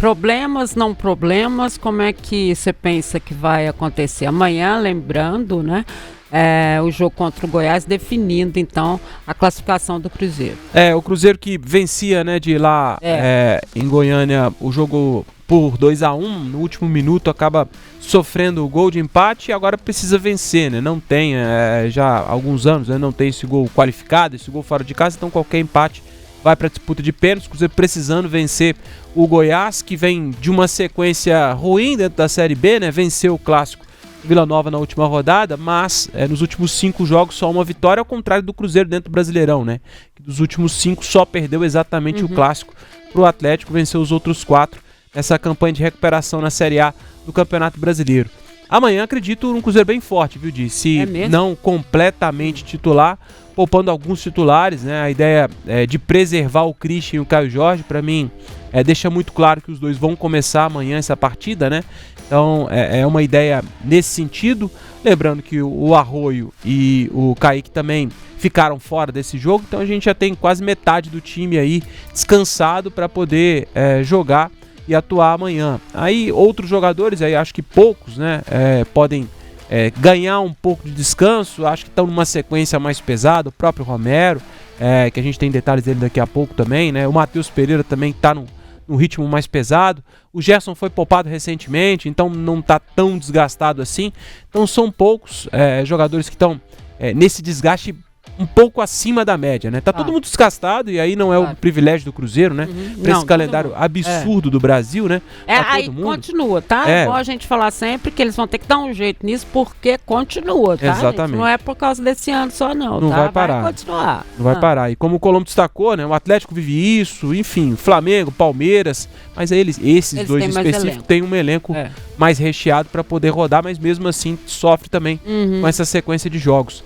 Problemas, não problemas, como é que você pensa que vai acontecer amanhã, lembrando, né? O jogo contra o Goiás, definindo então a classificação do Cruzeiro. O Cruzeiro que vencia, né, de lá em Goiânia o jogo por 2-1, no último minuto acaba sofrendo o gol de empate e agora precisa vencer, né? Não tem, já há alguns anos, né, não tem esse gol qualificado, esse gol fora de casa, então qualquer empate vai para a disputa de pênaltis. O Cruzeiro precisando vencer o Goiás, que vem de uma sequência ruim dentro da Série B, né? Venceu o clássico Vila Nova na última rodada, mas nos últimos 5 jogos só uma vitória, ao contrário do Cruzeiro dentro do Brasileirão, né? Dos últimos 5 só perdeu exatamente o clássico pro Atlético, venceu os outros 4 nessa campanha de recuperação na Série A do Campeonato Brasileiro. Amanhã acredito num Cruzeiro bem forte, viu, Di? Se não completamente titular, poupando alguns titulares, né? A ideia de preservar o Christian e o Caio Jorge, para mim, deixa muito claro que os dois vão começar amanhã essa partida, né? Então, é uma ideia nesse sentido. Lembrando que o Arroio e o Kaique também ficaram fora desse jogo, então a gente já tem quase metade do time aí descansado para poder jogar e atuar amanhã. Aí outros jogadores, aí acho que poucos, né, podem ganhar um pouco de descanso, acho que estão numa sequência mais pesada, o próprio Romero, que a gente tem detalhes dele daqui a pouco também, né, o Matheus Pereira também está num ritmo mais pesado, o Gerson foi poupado recentemente, então não está tão desgastado assim, então são poucos jogadores que estão nesse desgaste um pouco acima da média, né? Tá todo mundo desgastado e aí não é o privilégio do Cruzeiro, né? Pra esse calendário absurdo do Brasil, né? Aí continua, tá? É bom a gente falar sempre que eles vão ter que dar um jeito nisso porque continua, tá? Exatamente. Gente? Não é por causa desse ano só não, não tá? Vai parar. Vai continuar. Não vai parar. E como o Colombo destacou, né? O Atlético vive isso, enfim, Flamengo, Palmeiras, mas aí esses dois específicos têm um elenco mais recheado para poder rodar, mas mesmo assim sofre também com essa sequência de jogos.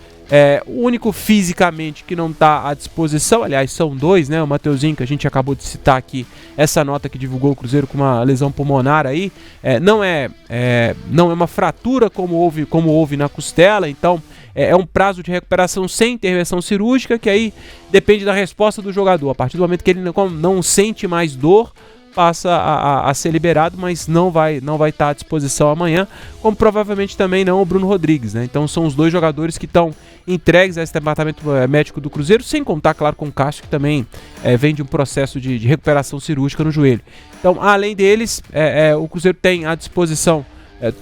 O único fisicamente que não está à disposição, aliás, são 2, né? O Mateuzinho, que a gente acabou de citar aqui, essa nota que divulgou o Cruzeiro com uma lesão pulmonar aí, não é uma fratura como houve na costela, então é um prazo de recuperação sem intervenção cirúrgica, que aí depende da resposta do jogador. A partir do momento que ele não sente mais dor, passa a ser liberado, mas não vai estar à disposição amanhã, como provavelmente também não o Bruno Rodrigues, né? Então são os 2 jogadores que estão entregues a esse departamento médico do Cruzeiro, sem contar, claro, com o Cássio, que também vem de um processo de recuperação cirúrgica no joelho. Então, além deles, o Cruzeiro tem à disposição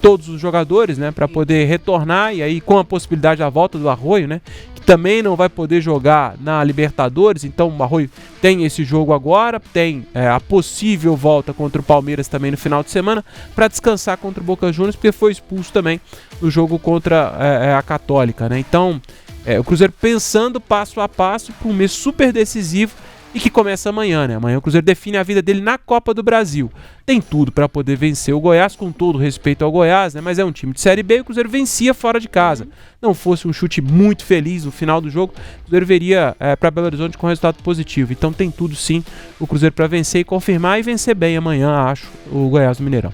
todos os jogadores, né, para poder retornar, e aí com a possibilidade da volta do Arroio, né, que também não vai poder jogar na Libertadores, então o Arroio tem esse jogo agora, tem a possível volta contra o Palmeiras também no final de semana, para descansar contra o Boca Juniors, porque foi expulso também no jogo contra a Católica, né? Então, o Cruzeiro pensando passo a passo para um mês super decisivo e que começa amanhã, né? Amanhã o Cruzeiro define a vida dele na Copa do Brasil. Tem tudo para poder vencer o Goiás, com todo respeito ao Goiás, né? Mas é um time de Série B e o Cruzeiro vencia fora de casa. Não fosse um chute muito feliz no final do jogo, o Cruzeiro veria para Belo Horizonte com resultado positivo. Então tem tudo sim o Cruzeiro para vencer e confirmar e vencer bem amanhã, acho, o Goiás no Mineirão.